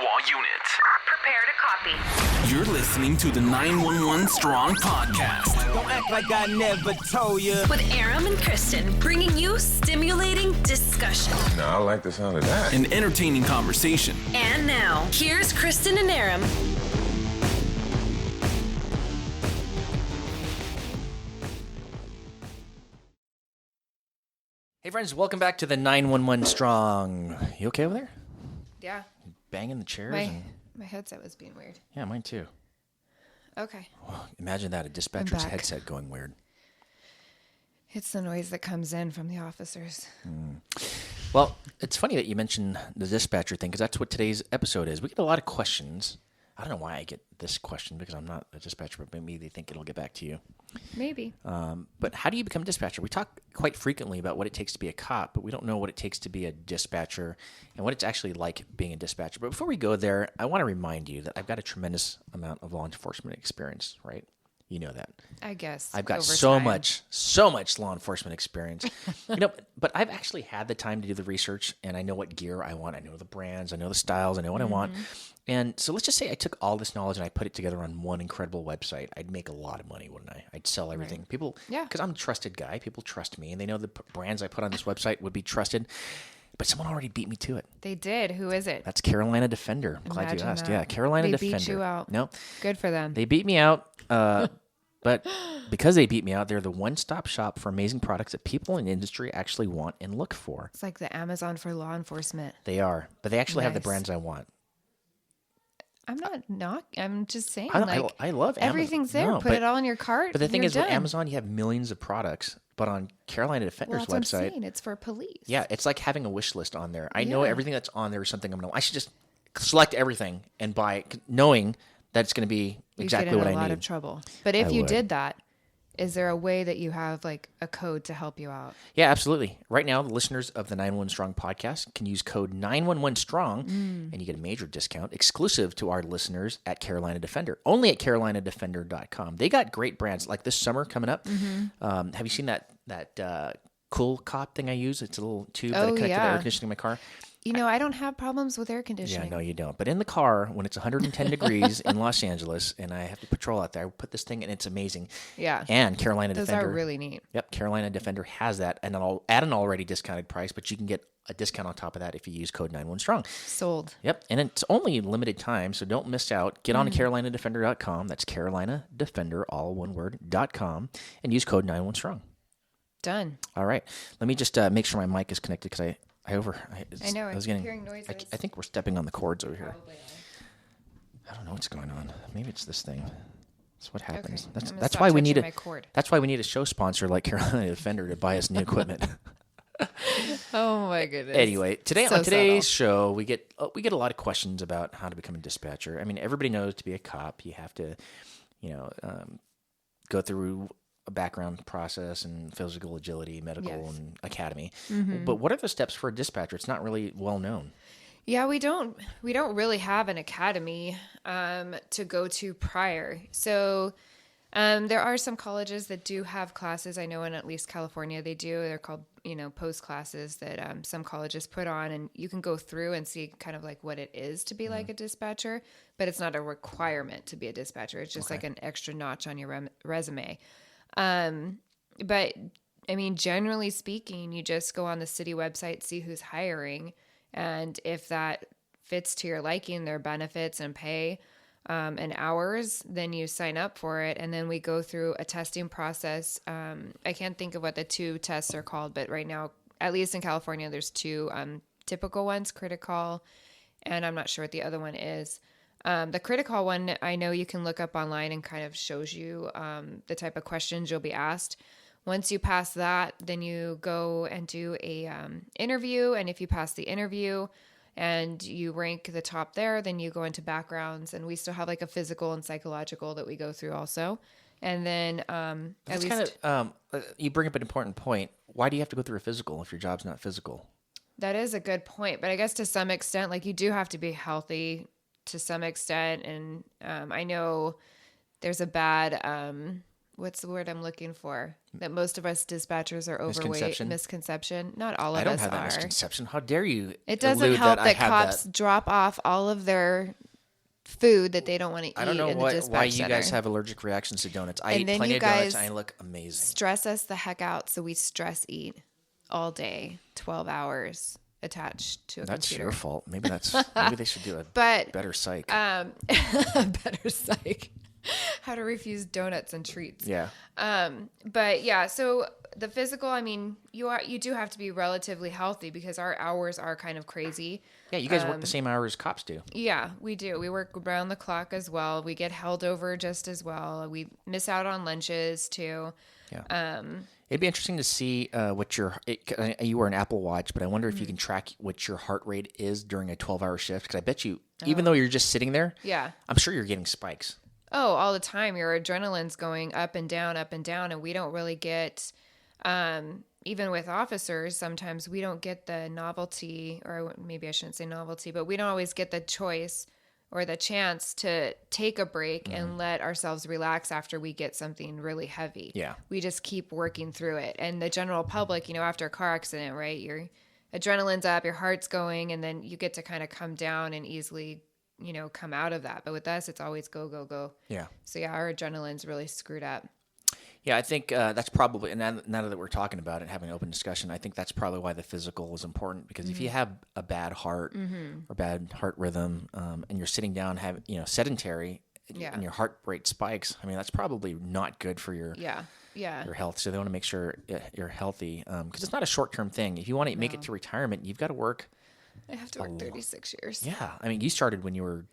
to all units. Prepare to copy. You're listening to the 911 Strong Podcast. Don't act like I never told you. With Aram and Kristen, bringing you stimulating discussion. No, I like the sound of that. An entertaining conversation. And now, here's Kristen and Aram. Hey friends, welcome back to the 911 Strong. You okay over there? Yeah. Banging the chairs? My headset was being weird. Yeah, mine too. Okay. Well, imagine that, a dispatcher's back. headset going weird. It's the noise that comes in from the officers. Well, it's funny that you mentioned the dispatcher thing because that's what today's episode is. We get a lot of questions. I don't know why I get this question because I'm not a dispatcher, but maybe they think it'll get back to you. Maybe. But how do you become a dispatcher? We talk quite frequently about what it takes to be a cop, but we don't know what it takes to be a dispatcher and what it's actually like being a dispatcher. But before we go there, I want to remind you that I've got a tremendous amount of law enforcement experience, right? You know that. I guess. I've got over so time. much law enforcement experience. But I've actually had the time to do the research, and I know what gear I want. I know the brands. I know the styles. I know what I want. And so let's just say I took all this knowledge and I put it together on one incredible website. I'd make a lot of money, wouldn't I? I'd sell everything. Right. People, Yeah. because I'm a trusted guy. People trust me, and they know the brands I put on this website would be trusted. But someone already beat me to it. They did. Who is it? That's Carolina Defender. I'm glad you Imagine asked. that. Yeah, Carolina They Defender. beat you out. No, Good for them. they beat me out. But because they beat me out, they're the one-stop shop for amazing products that people in the industry actually want and look for. It's like the Amazon for law enforcement. They are, but they actually have the Nice. brands I want. I'm just saying. I like, love Amazon. everything's there. No, Put it all in your cart. But the thing you're is, with done. Amazon, you have millions of products, but on Carolina well, Defender's that's what I'm website, saying. It's for police. yeah, it's like having a wish list on there. I know Yeah. everything that's on there is something I should just select everything and buy it, knowing that it's going to be You'd exactly get in what a I lot need. of trouble. But if I you would. did that, is there a way that you have like a code to help you out? Yeah, absolutely. Right now, the listeners of the 911 Strong podcast can use code 911 Strong, and you get a major discount exclusive to our listeners at Carolina Defender. Only at carolinadefender.com. They got great brands like this summer coming up. Have you seen that Cool Cop thing I use? It's a little tube that I Oh, connect to the yeah. air conditioning in my car. You know, I don't have problems with air Yeah, conditioning. no, you don't. But in the car, when it's 110 degrees in Los Angeles, and I have to patrol out there, I put this thing, and it's amazing. Yeah. And Carolina Those Defender. are really neat. Yep, Carolina Defender has that, and I'll add an already discounted price, but you can get a discount on top of that if you use code 911 Strong. Sold. Yep, and it's only limited time, so don't miss out. Get on to carolinadefender.com. That's carolinadefender, all one word, .com, and use code 911 Strong. Done. All right, let me just make sure my mic is connected because I know, was I keep hearing noises. I think we're stepping on the cords over here. I don't know what's going on. Maybe it's this thing. That's what happens. Okay, That's I'm gonna that's stop why we need touching a my cord. that's why we need a show sponsor like Carolina Defender to buy us new equipment. Oh my goodness. Anyway, today So on today's subtle. show, we get a lot of questions about how to become a dispatcher. I mean, everybody knows to be a cop, you have to, go through a background process and physical agility, medical, Yes. and academy. But what are the steps for a dispatcher? It's not really well known. Yeah, we don't really have an academy to go to prior. So there are some colleges that do have classes. I know in at least California they do. They're called, post classes that some colleges put on, and you can go through and see kind of like what it is to be like a dispatcher, but it's not a requirement to be a dispatcher. It's just like an extra notch on your resume. But I mean, generally speaking, you just go on the city website, see who's hiring, and if that fits to your liking, their benefits and pay, and hours, then you sign up for it. And then we go through a testing process. I can't think of what the two tests are called, but right now, at least in California, there's two typical ones, critical, and I'm not sure what the other one is. The critical one, I know you can look up online and kind of shows you the type of questions you'll be asked. Once you pass that, then you go and do a interview. And if you pass the interview and you rank the top there, then you go into backgrounds. And we still have like a physical and psychological that we go through also. And then at least You bring up an important point. Why do you have to go through a physical if your job's not physical? that is a good point. But I guess to some extent, like you do have to be healthy to some extent. And I know there's a bad what's the word I'm looking for? That most of us dispatchers are overweight. Misconception. Not all of us are. I don't have that misconception. How dare you? It doesn't help that cops drop off all of their food that they don't want to eat. I don't know in the dispatch why you center. guys have allergic reactions to donuts. I eat then plenty you of donuts guys and I look amazing. Stress us the heck out, so we stress eat all day, 12 hours attached to a That's computer. your fault. Maybe they should do a better psych. Better psych. How to refuse donuts and treats. Yeah. But yeah, so the physical, I mean, you do have to be relatively healthy because our hours are kind of crazy. Yeah, you guys work the same hours cops do. Yeah, we do. We work around the clock as well. We get held over just as well. We miss out on lunches too. Yeah. It'd be interesting to see what you wear an Apple Watch, but I wonder if you can track what your heart rate is during a 12-hour shift. Because I bet you, even though you're just sitting there, yeah, I'm sure you're getting spikes. Oh, all the time. Your adrenaline's going up and down, and we don't really get, even with officers, sometimes we don't get the novelty, or maybe I shouldn't say novelty, but we don't always get the choice or the chance to take a break and let ourselves relax after we get something really heavy. Yeah. We just keep working through it. And the general public, after a car accident, right, your adrenaline's up, your heart's going, and then you get to kind of come down and easily come out of that. But with us, it's always go, go, go. Yeah. So yeah, our adrenaline's really screwed up. Yeah, I think that's probably, and now that we're talking about it, having an open discussion, I think that's probably why the physical is important, because if you have a bad heart or bad heart rhythm, and you're sitting down, sedentary, and your heart rate spikes, I mean, that's probably not good for your health. So they want to make sure you're healthy, because it's not a short-term thing. If you want to make it to retirement, you've got to work. I have to work 36 years. Yeah. I mean, you started when you were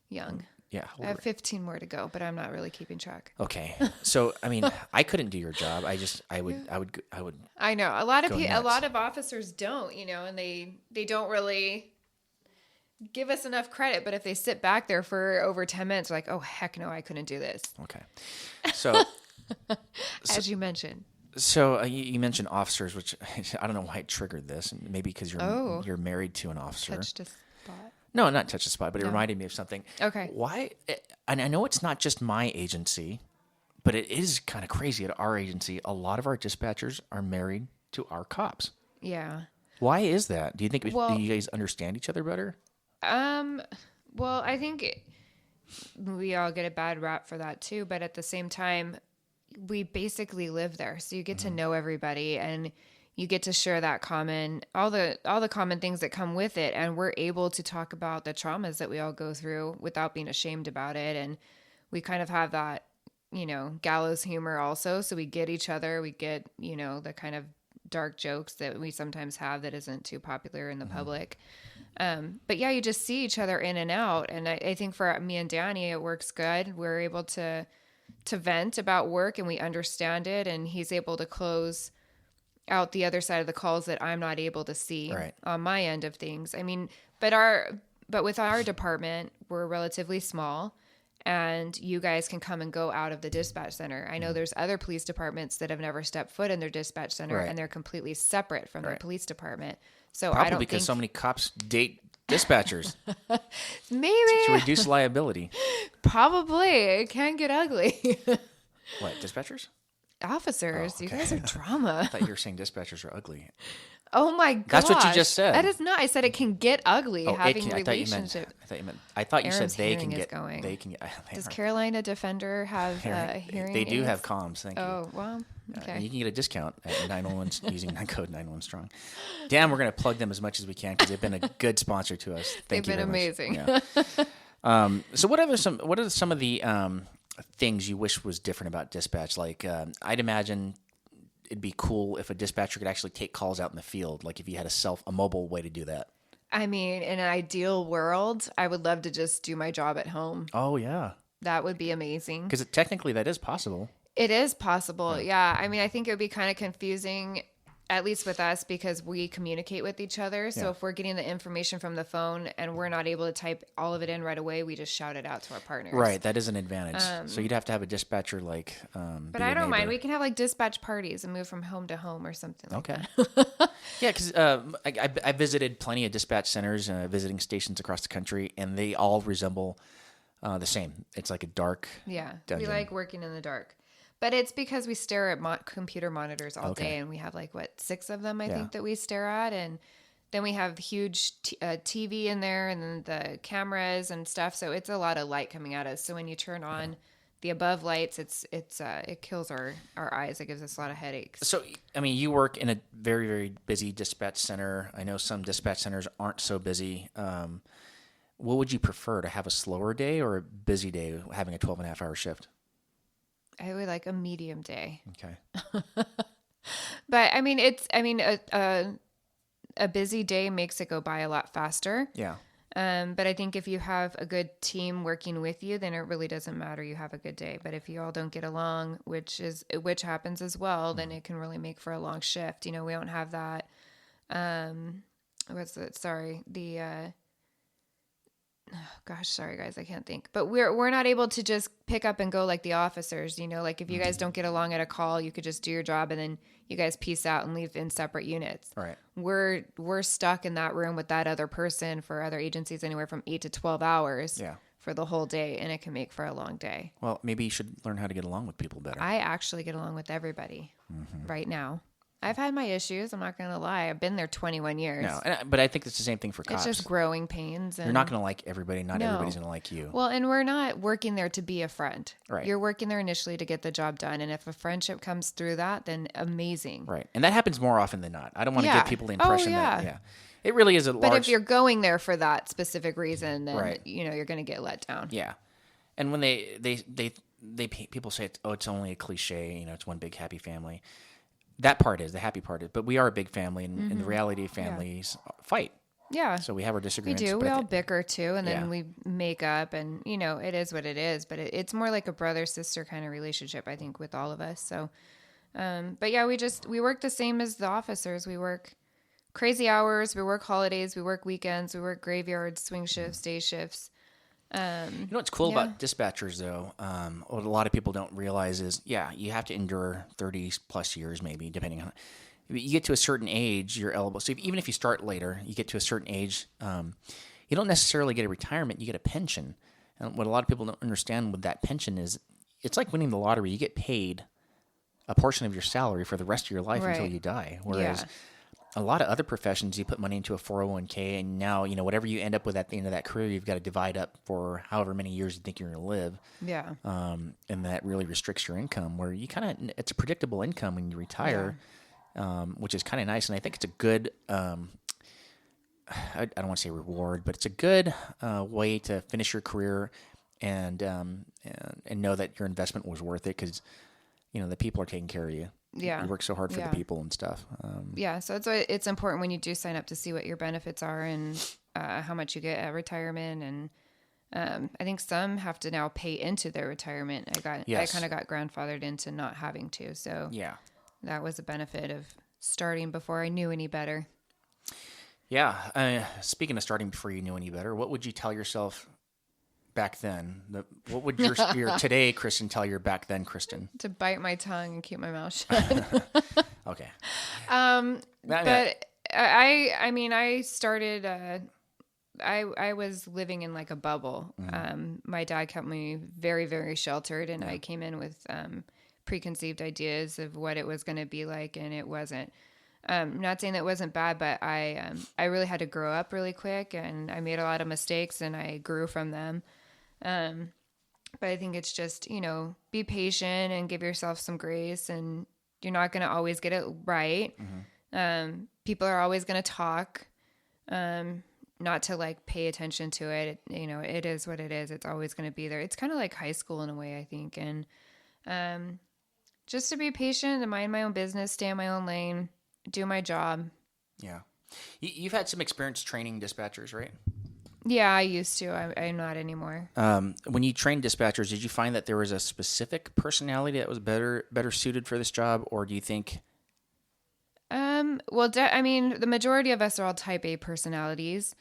young. Yeah. I have 15 more to go, but I'm not really keeping track. Okay. So, I mean, I couldn't do your job. I would. I know. A lot of officers don't, and they don't really give us enough credit, but if they sit back there for over 10 minutes, they're like, "Oh, heck no, I couldn't do this." Okay. So, as you mentioned. So you mentioned officers, which I don't know why it triggered this. Maybe because you're married to an officer. Touched a spot. No, not touch a spot, but it reminded me of something. Okay. Why? And I know it's not just my agency, but it is kind of crazy at our agency. A lot of our dispatchers are married to our cops. Yeah. Why is that? Do you think do you guys understand each other better? Well, I think we all get a bad rap for that too, but at the same time, we basically live there, so you get to know everybody, and you get to share that all the common things that come with it, and we're able to talk about the traumas that we all go through without being ashamed about it, and we kind of have that, gallows humor also, so we get each other, we get, the kind of dark jokes that we sometimes have that isn't too popular in the public. But yeah, you just see each other in and out, and I think for me and Danny, it works good. We're able to vent about work, and we understand it, and he's able to close out the other side of the calls that I'm not able to see on my end of things. I mean, but with our department, we're relatively small, and you guys can come and go out of the dispatch center. I know there's other police departments that have never stepped foot in their dispatch center, and they're completely separate from their police department. So probably I don't because think so many cops date dispatchers. Maybe to reduce liability. Probably. It can get ugly. What, dispatchers? Officers, okay. You guys are drama. I thought you were saying dispatchers are ugly. Oh my god. That's what you just said. That is not. I said it can get ugly having I relationship. I thought you said Aram's they hearing can is get. going. They can get. Does Carolina Defender have hearing They do aids? have comms. Thank you. Oh, well, okay. You can get a discount at 911 using that code 911 strong. Damn, we're gonna plug them as much as we can because they've been a good sponsor to us. Thank you They've been very amazing. Much. Yeah. So what are some of the things you wish was different about dispatch? Like I'd imagine it'd be cool if a dispatcher could actually take calls out in the field. Like if you had a mobile way to do that. I mean, in an ideal world, I would love to just do my job at home. Oh yeah. That would be amazing. Because technically that is possible. It is possible. Yeah. I mean, I think it would be kind of confusing, at least with us, because we communicate with each other. So if we're getting the information from the phone and we're not able to type all of it in right away, we just shout it out to our partners. Right. That is an advantage. So you'd have to have a dispatcher like. But I don't mind. We can have like dispatch parties and move from home to home or something like that. Yeah, because I visited plenty of dispatch centers, visiting stations across the country, and they all resemble the same. It's like a dark Yeah. dungeon. We like working in the dark. But it's because we stare at computer monitors all day, and we have 6 of them, I think, that we stare at. And then we have huge TV in there, and then the cameras and stuff. So it's a lot of light coming at us. So when you turn on the above lights, it kills our eyes. It gives us a lot of headaches. So, I mean, you work in a very, very busy dispatch center. I know some dispatch centers aren't so busy. What would you prefer, to have a slower day or a busy day, having a 12.5-hour shift? I would like a medium day. Okay. But I mean, a busy day makes it go by a lot faster. Yeah. But I think if you have a good team working with you, then it really doesn't matter. You have a good day. But if you all don't get along, which happens as well, then it can really make for a long shift. We don't have that. Sorry guys, I can't think. But we're not able to just pick up and go like the officers. Like if you guys don't get along at a call, you could just do your job and then you guys peace out and leave in separate units. Right. We're stuck in that room with that other person, for other agencies, anywhere from 8 to 12 hours. Yeah. For the whole day, and it can make for a long day. Well, maybe you should learn how to get along with people better. I actually get along with everybody right now. I've had my issues. I'm not going to lie. I've been there 21 years. No, but I think it's the same thing for cops. It's just growing pains. And you're not going to like everybody. Not everybody's going to like you. Well, and we're not working there to be a friend. Right. You're working there initially to get the job done. And if a friendship comes through that, then amazing. Right. And that happens more often than not. I don't want to give people the impression that, it really is a large... But if you're going there for that specific reason, then, you're going to get let down. Yeah. And when people say, it's only a cliche, it's one big happy family. That part is, the happy part is, but we are a big family, and the reality of families fight. Yeah. So we have our disagreements. We do. We all bicker too, and then we make up, and it is what it is. But it's more like a brother-sister kind of relationship, I think, with all of us. So, but yeah, we work the same as the officers. We work crazy hours. We work holidays. We work weekends. We work graveyards, swing shifts, day shifts. What's cool about dispatchers, though, what a lot of people don't realize is, you have to endure 30 plus years, maybe, depending on. You get to a certain age, you're eligible. So even if you start later, you get to a certain age, you don't necessarily get a retirement, you get a pension. And what a lot of people don't understand with that pension is, it's like winning the lottery. You get paid a portion of your salary for the rest of your life until you die. Whereas a lot of other professions, you put money into a 401k, and now, whatever you end up with at the end of that career, you've got to divide up for however many years you think you're going to live. Yeah. And that really restricts your income, where you it's a predictable income when you retire, which is kind of nice. And I think it's a good, I don't want to say reward, but it's a good way to finish your career and know that your investment was worth it, because, the people are taking care of you. Yeah. You work so hard for the people and stuff. So it's important when you do sign up to see what your benefits are and how much you get at retirement. And I think some have to now pay into their retirement. I kind of got grandfathered into not having to. So that was a benefit of starting before I knew any better. Yeah. Speaking of starting before you knew any better, what would you tell yourself back then? What would your today Kristen tell your back then Kristen? To bite my tongue and keep my mouth shut. Okay. But I started. I was living in like a bubble. My dad kept me very, very sheltered, and I came in with preconceived ideas of what it was going to be like, and it wasn't. Not saying that it wasn't bad, but I really had to grow up really quick, and I made a lot of mistakes, and I grew from them. But I think it's just, be patient and give yourself some grace, and you're not going to always get it right. People are always going to talk, not to pay attention to it. It is what it is. It's always going to be there. It's kind of like high school in a way, I think. And, just to be patient and mind my own business, stay in my own lane, do my job. Yeah. You've had some experience training dispatchers, right? Yeah, I used to. I'm not anymore. When you trained dispatchers, did you find that there was a specific personality that was better suited for this job, or do you think? The majority of us are all type A personalities.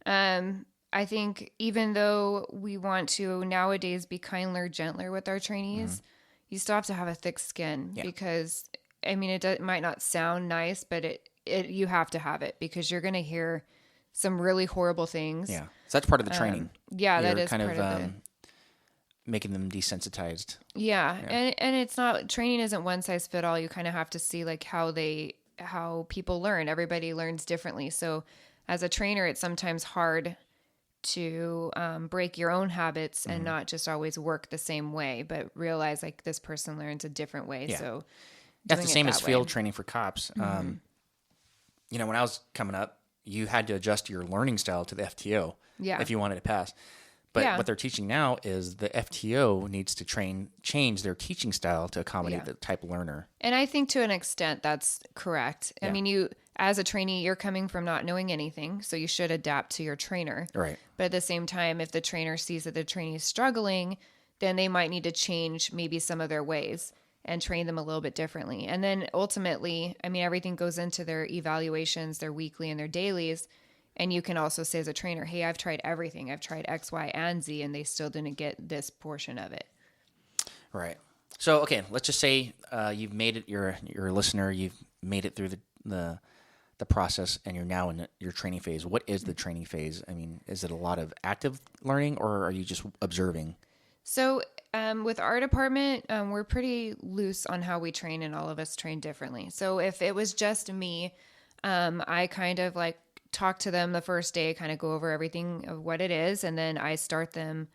I think even though we want to nowadays be kinder, gentler with our trainees, you still have to have a thick skin because, it might not sound nice, but you have to have it, because you're going to hear some really horrible things. Yeah. So that's part of the training. That is part of making them desensitized. Yeah. And it's not, training isn't one size fit all. You kind of have to see like how people learn. Everybody learns differently. So as a trainer, it's sometimes hard to break your own habits and not just always work the same way, but realize like this person learns a different way. Yeah. So That's the doing it same that as field way. training for cops. You know, when I was coming up, you had to adjust your learning style to the FTO if you wanted to pass. But what they're teaching now is the FTO needs to change their teaching style to accommodate the type of learner. And I think to an extent that's correct. I mean, you as a trainee, you're coming from not knowing anything, so you should adapt to your trainer. Right. But at the same time, if the trainer sees that the trainee is struggling, then they might need to change maybe some of their ways and train them a little bit differently. And then ultimately, I mean, everything goes into their evaluations, their weekly and their dailies. And you can also say as a trainer, hey, I've tried everything. I've tried X, Y, and Z, and they still didn't get this portion of it. Right. So, okay, let's just say you've made it, you're a listener, you've made it through the process, and you're now in your training phase. What is the training phase? I mean, is it a lot of active learning, or are you just observing? So with our department, we're pretty loose on how we train, and all of us train differently. So if it was just me, I kind of like talk to them the first day, kind of go over everything of what it is, and then I start them.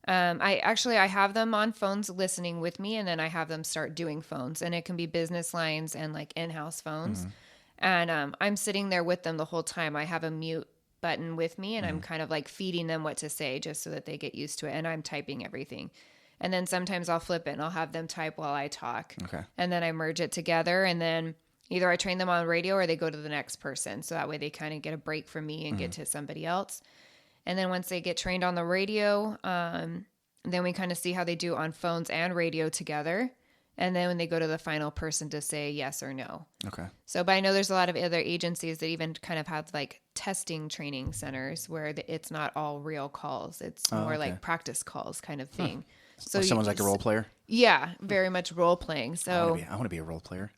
I have them on phones listening with me, and then I have them start doing phones, and it can be business lines and like in-house phones. And I'm sitting there with them the whole time. I have a mute button with me, and I'm kind of like feeding them what to say just so that they get used to it. And I'm typing everything. And then sometimes I'll flip it and I'll have them type while I talk. Okay. And then I merge it together, and then either I train them on radio or they go to the next person. So that way they kind of get a break from me and get to somebody else. And then once they get trained on the radio, then we kind of see how they do on phones and radio together. And then when they go to the final person to say yes or no. Okay. So, but I know there's a lot of other agencies that even kind of have like testing training centers where it's not all real calls. It's more like practice calls kind of thing. So someone's like a role player? Yeah, very much role playing. So I want to be a role player.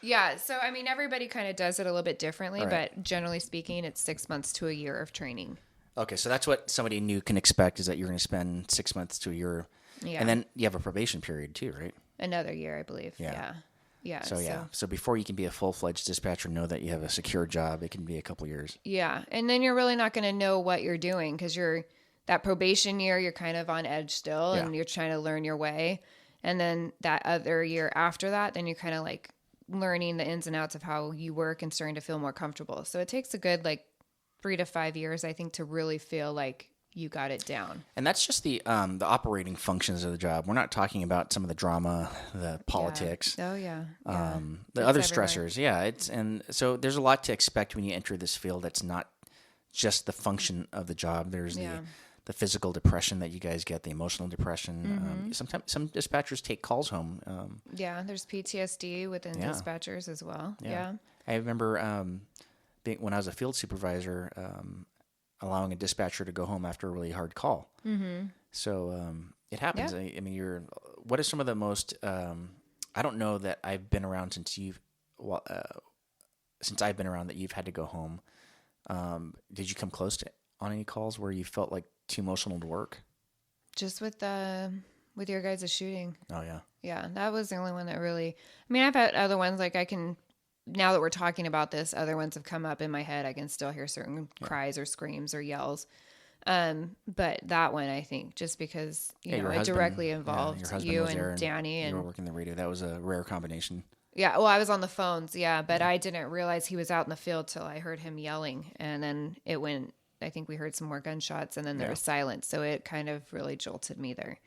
Yeah. So, I mean, everybody kind of does it a little bit differently, but generally speaking, it's 6 months to a year of training. Okay. So that's what somebody new can expect, is that you're going to spend 6 months to a year. Yeah. And then you have a probation period too, right? Another year, I believe. Yeah. So before you can be a full-fledged dispatcher, know that you have a secure job, it can be a couple years. Yeah. And then you're really not going to know what you're doing, because that probation year, you're kind of on edge still, and you're trying to learn your way. And then that other year after that, then you're kind of like learning the ins and outs of how you work and starting to feel more comfortable. So it takes a good like 3 to 5 years, I think, to really feel like you got it down. And that's just the operating functions of the job. We're not talking about some of the drama, the politics. Yeah. Oh yeah. The other stressors. Yeah. And so there's a lot to expect when you enter this field. That's not just the function of the job. There's the physical depression that you guys get, the emotional depression. Sometimes some dispatchers take calls home. There's PTSD within dispatchers as well. Yeah. I remember when I was a field supervisor, allowing a dispatcher to go home after a really hard call. So it happens. Yeah. I mean, what are some of the most, I don't know that I've been around since I've been around that you've had to go home. Did you come close to on any calls where you felt like too emotional to work? Just with your guys' shooting. Oh yeah. Yeah. That was the only one that really, I mean, I've had other ones like now that we're talking about this, other ones have come up in my head. I can still hear certain cries or screams or yells. But that one, I think, just because, it directly involved you and Danny. And you were working the radio. That was a rare combination. Yeah. Well, I was on the phones. Yeah. But I didn't realize he was out in the field till I heard him yelling. And then I think we heard some more gunshots, and then there was silence. So it kind of really jolted me there.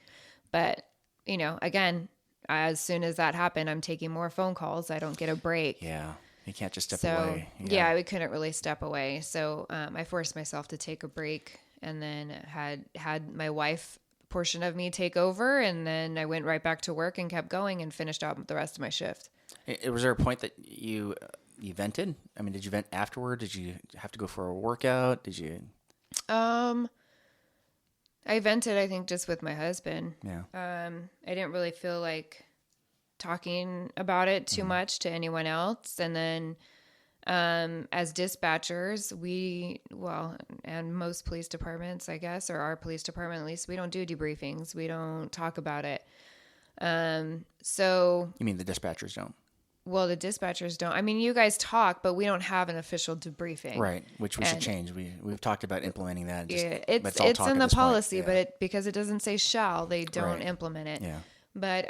But, again, as soon as that happened, I'm taking more phone calls. I don't get a break. Yeah. You can't just step away. Yeah, we couldn't really step away. So I forced myself to take a break, and then had my wife portion of me take over. And then I went right back to work and kept going and finished out the rest of my shift. Was there a point that you vented? I mean, did you vent afterward? Did you have to go for a workout? Did you? I vented, I think, just with my husband. Yeah. I didn't really feel like talking about it too much to anyone else. And then As dispatchers, and most police departments, I guess, or our police department at least, we don't do debriefings. We don't talk about it. So You mean the dispatchers don't? Well, the dispatchers don't. I mean, you guys talk, but we don't have an official debriefing. Right, which we should change. We've talked about implementing that. It's in the policy, but because it doesn't say shall, they don't implement it. Yeah. But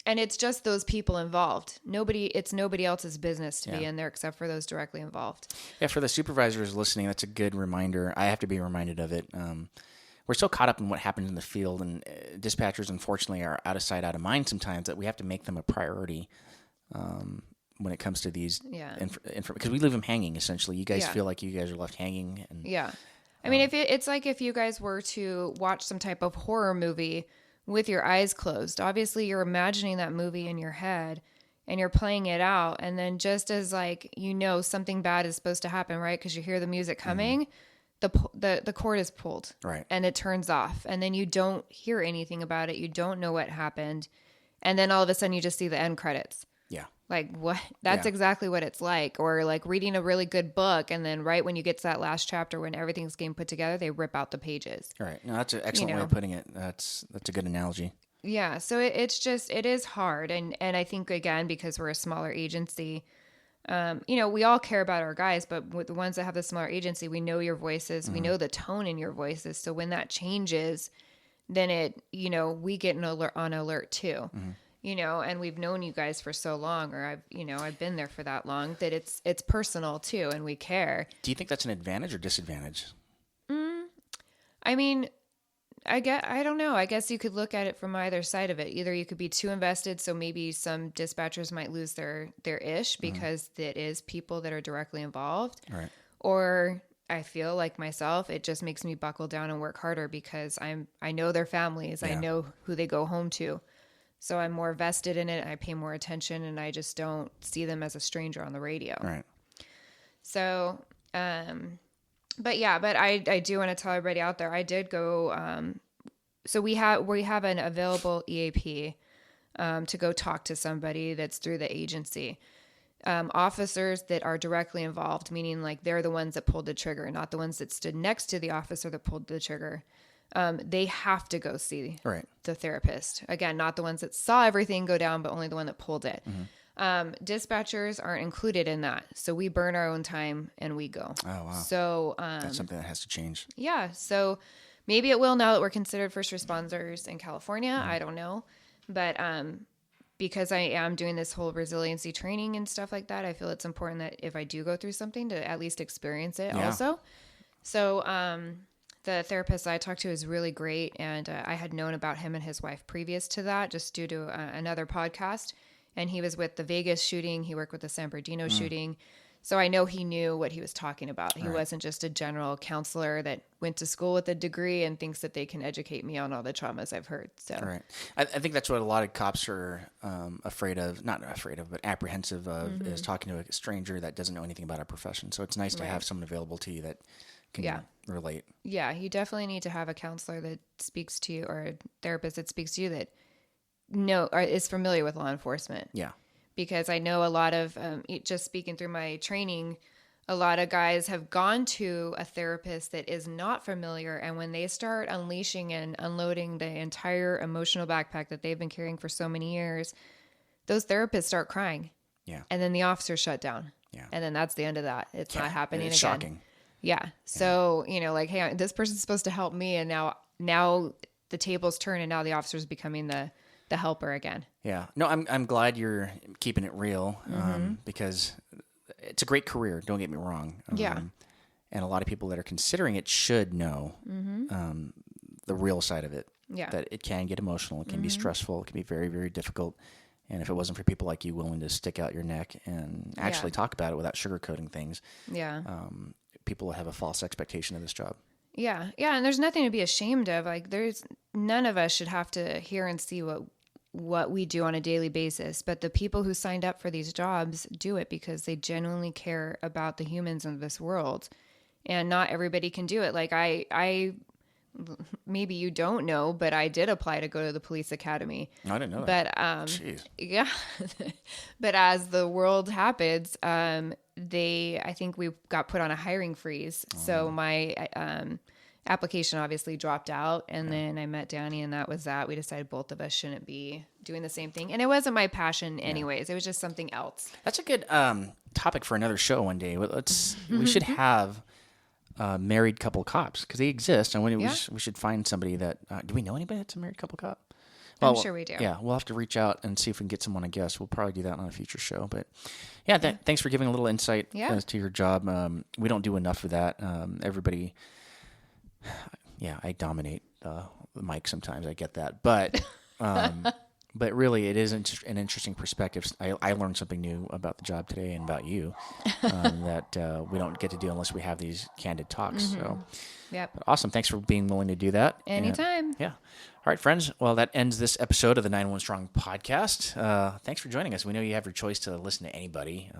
and it's just those people involved. It's nobody else's business to be in there except for those directly involved. Yeah, for the supervisors listening, that's a good reminder. I have to be reminded of it. We're so caught up in what happens in the field, and dispatchers, unfortunately, are out of sight, out of mind sometimes, that we have to make them a priority. When it comes to these, because we leave them hanging. Essentially, you guys feel like you guys are left hanging. And, I mean, it's like if you guys were to watch some type of horror movie with your eyes closed. Obviously, you're imagining that movie in your head, and you're playing it out. And then, just as something bad is supposed to happen, right? Because you hear the music coming, the cord is pulled, right, and it turns off, and then you don't hear anything about it. You don't know what happened, and then all of a sudden, you just see the end credits. Yeah. Like what? That's exactly what it's like. Or like reading a really good book, and then right when you get to that last chapter, when everything's getting put together, they rip out the pages. All right. No, that's an excellent way of putting it. That's a good analogy. Yeah. So it is hard. And I think, again, because we're a smaller agency, we all care about our guys, but with the ones that have the smaller agency, we know your voices. We know the tone in your voices. So when that changes, then we get on alert too. And we've known you guys for so long, or I've been there for that long, that it's personal too, and we care. Do you think that's an advantage or disadvantage? I mean, I don't know. I guess you could look at it from either side of it. Either you could be too invested, so maybe some dispatchers might lose their ish because it is people that are directly involved. Right. Or I feel like myself, it just makes me buckle down and work harder because I know their families. I know who they go home to. So I'm more vested in it. I pay more attention, and I just don't see them as a stranger on the radio. Right. So, but I do want to tell everybody out there, I did go, so we have an available EAP, to go talk to somebody that's through the agency. Officers that are directly involved, meaning like they're the ones that pulled the trigger, not the ones that stood next to the officer that pulled the trigger. They have to go see the therapist. Again, not the ones that saw everything go down, but only the one that pulled it. Dispatchers aren't included in that. So we burn our own time and we go. Oh, wow. So that's something that has to change. Yeah. So maybe it will now that we're considered first responders in California. I don't know. But because I am doing this whole resiliency training and stuff like that, I feel it's important that if I do go through something to at least experience it also. So the therapist I talked to is really great, and I had known about him and his wife previous to that, just due to another podcast. And he was with the Vegas shooting. He worked with the San Bernardino shooting. So I know he knew what he was talking about. He wasn't just a general counselor that went to school with a degree and thinks that they can educate me on all the traumas I've heard. So right. I think that's what a lot of cops are but apprehensive of, is talking to a stranger that doesn't know anything about our profession. So it's nice to have someone available to you that can relate. Yeah, you definitely need to have a counselor that speaks to you, or a therapist that speaks to you that is familiar with law enforcement. Yeah. Because I know a lot of, just speaking through my training, a lot of guys have gone to a therapist that is not familiar, and when they start unleashing and unloading the entire emotional backpack that they've been carrying for so many years, those therapists start crying. Yeah. And then the officers shut down. Yeah. And then that's the end of that. It's not happening it's again. Shocking. Yeah. So, like, hey, this person's supposed to help me, and now the tables turn, and now the officer's becoming the helper again. Yeah. No, I'm glad you're keeping it real, because it's a great career. Don't get me wrong. And a lot of people that are considering it should know the real side of it. Yeah. That it can get emotional. It can be stressful. It can be very, very difficult. And if it wasn't for people like you willing to stick out your neck and actually talk about it without sugarcoating things, people have a false expectation of this job. Yeah. Yeah. And there's nothing to be ashamed of. Like, none of us should have to hear and see what we do on a daily basis. But the people who signed up for these jobs do it because they genuinely care about the humans of this world. And not everybody can do it. Like, I maybe you don't know, but I did apply to go to the police academy. I didn't know that. Jeez. Yeah. But as the world happens, I think we got put on a hiring freeze. So my application obviously dropped out, and then I met Danny, and that was that. We decided both of us shouldn't be doing the same thing, and it wasn't my passion anyways. It was just something else. That's a good topic for another show one day. We should have married couple cops, because they exist, and we should find somebody that. Do we know anybody that's a married couple cop? I'm sure we do. Yeah, we'll have to reach out and see if we can get someone to guest. We'll probably do that on a future show. But yeah, thanks for giving a little insight as to your job. We don't do enough of that. Everybody. Yeah, I dominate the mic sometimes. I get that, but really, it is an interesting perspective. I learned something new about the job today and about you that we don't get to do unless we have these candid talks. So, awesome. Thanks for being willing to do that. Anytime. And, all right, friends. Well, that ends this episode of the 9-1 Strong podcast. Thanks for joining us. We know you have your choice to listen to anybody.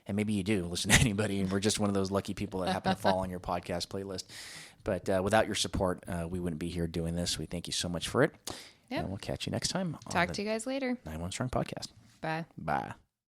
And maybe you do listen to anybody, and we're just one of those lucky people that happen to fall on your podcast playlist. But without your support, we wouldn't be here doing this. We thank you so much for it. And we'll catch you next time. Talk to you guys later. 9-1 Strong podcast. Bye. Bye.